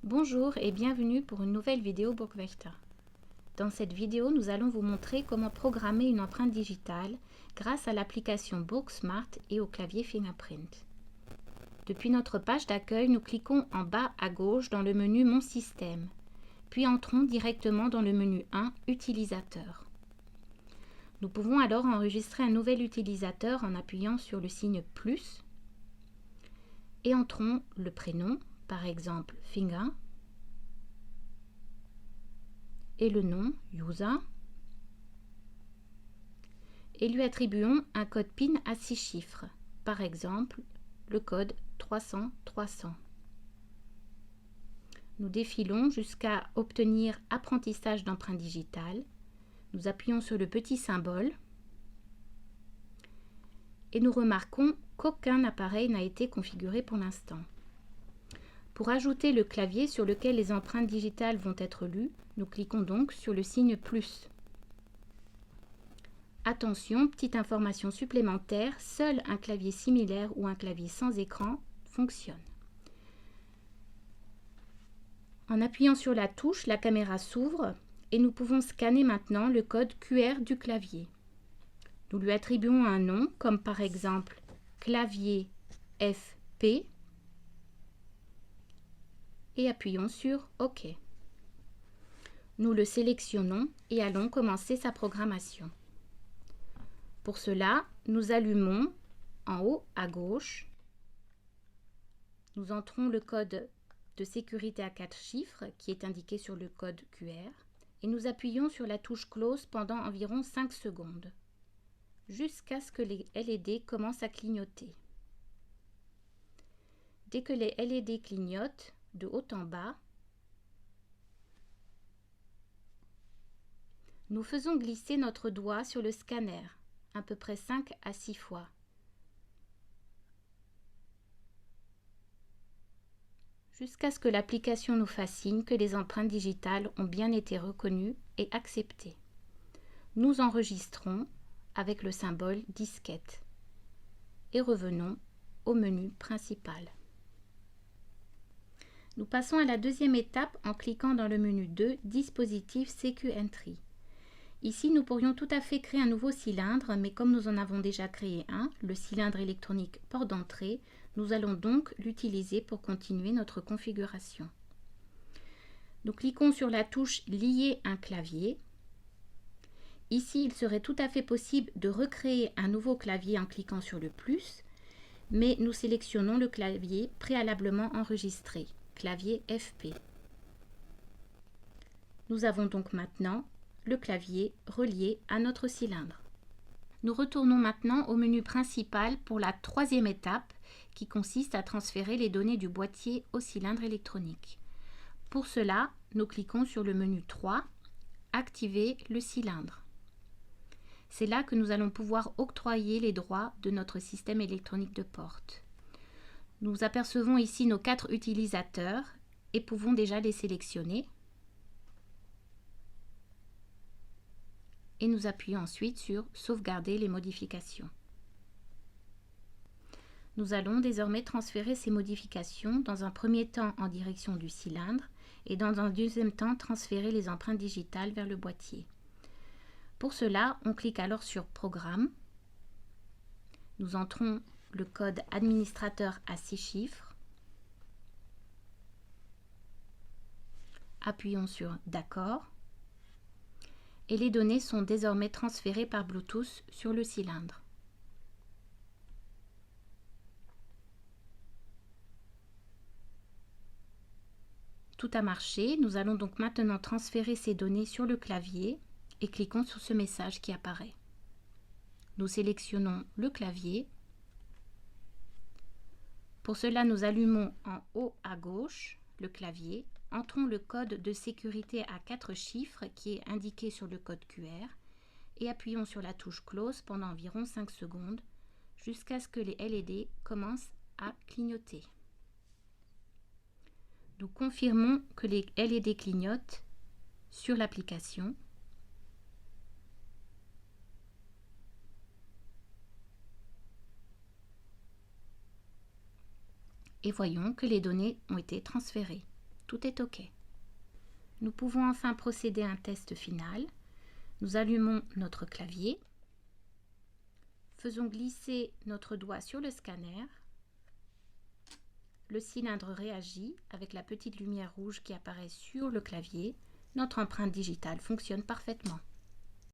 Bonjour et bienvenue pour une nouvelle vidéo Burgwächter. Dans cette vidéo, nous allons vous montrer comment programmer une empreinte digitale grâce à l'application BurgSmart et au clavier Fingerprint. Depuis notre page d'accueil, nous cliquons en bas à gauche dans le menu Mon système, puis entrons directement dans le menu 1 Utilisateur. Nous pouvons alors enregistrer un nouvel utilisateur en appuyant sur le signe plus et entrons le prénom, par exemple Finger, et le nom User, et lui attribuons un code PIN à 6 chiffres, par exemple le code 300-300. Nous défilons jusqu'à obtenir apprentissage d'empreinte digitale. Nous appuyons sur le petit symbole et nous remarquons qu'aucun appareil n'a été configuré pour l'instant. Pour ajouter le clavier sur lequel les empreintes digitales vont être lues, nous cliquons donc sur le signe plus. Attention, petite information supplémentaire, seul un clavier similaire ou un clavier sans écran fonctionne. En appuyant sur la touche, la caméra s'ouvre et nous pouvons scanner maintenant le code QR du clavier. Nous lui attribuons un nom comme par exemple clavier FP et appuyons sur OK. Nous le sélectionnons et allons commencer sa programmation. Pour cela, nous allumons en haut à gauche. Nous entrons le code de sécurité à 4 chiffres qui est indiqué sur le code QR et nous appuyons sur la touche Close pendant environ 5 secondes jusqu'à ce que les LED commencent à clignoter. Dès que les LED clignotent de haut en bas, nous faisons glisser notre doigt sur le scanner à peu près 5 à 6 fois. Jusqu'à ce que l'application nous fasse signe que les empreintes digitales ont bien été reconnues et acceptées. Nous enregistrons avec le symbole disquette et revenons au menu principal. Nous passons à la deuxième étape en cliquant dans le menu 2 Dispositif CQ Entry. Ici, nous pourrions tout à fait créer un nouveau cylindre, mais comme nous en avons déjà créé un, le cylindre électronique porte d'entrée, nous allons donc l'utiliser pour continuer notre configuration. Nous cliquons sur la touche Lier un clavier. Ici, il serait tout à fait possible de recréer un nouveau clavier en cliquant sur le plus, mais nous sélectionnons le clavier préalablement enregistré, clavier FP. Nous avons donc maintenant le clavier relié à notre cylindre. Nous retournons maintenant au menu principal pour la troisième étape qui consiste à transférer les données du boîtier au cylindre électronique. Pour cela, nous cliquons sur le menu 3, Activer le cylindre. C'est là que nous allons pouvoir octroyer les droits de notre système électronique de porte. Nous apercevons ici nos 4 utilisateurs et pouvons déjà les sélectionner. Et nous appuyons ensuite sur Sauvegarder les modifications. Nous allons désormais transférer ces modifications dans un premier temps en direction du cylindre et dans un deuxième temps transférer les empreintes digitales vers le boîtier. Pour cela, on clique alors sur Programme. Nous entrons le code administrateur à 6 chiffres. Appuyons sur D'accord. Et les données sont désormais transférées par Bluetooth sur le cylindre. Tout a marché, nous allons donc maintenant transférer ces données sur le clavier et cliquons sur ce message qui apparaît. Nous sélectionnons le clavier. Pour cela, nous allumons en haut à gauche le clavier. Entrons le code de sécurité à 4 chiffres qui est indiqué sur le code QR et appuyons sur la touche Close pendant environ 5 secondes jusqu'à ce que les LED commencent à clignoter. Nous confirmons que les LED clignotent sur l'application. Et voyons que les données ont été transférées. Tout est OK. Nous pouvons enfin procéder à un test final. Nous allumons notre clavier. Faisons glisser notre doigt sur le scanner. Le cylindre réagit avec la petite lumière rouge qui apparaît sur le clavier. Notre empreinte digitale fonctionne parfaitement.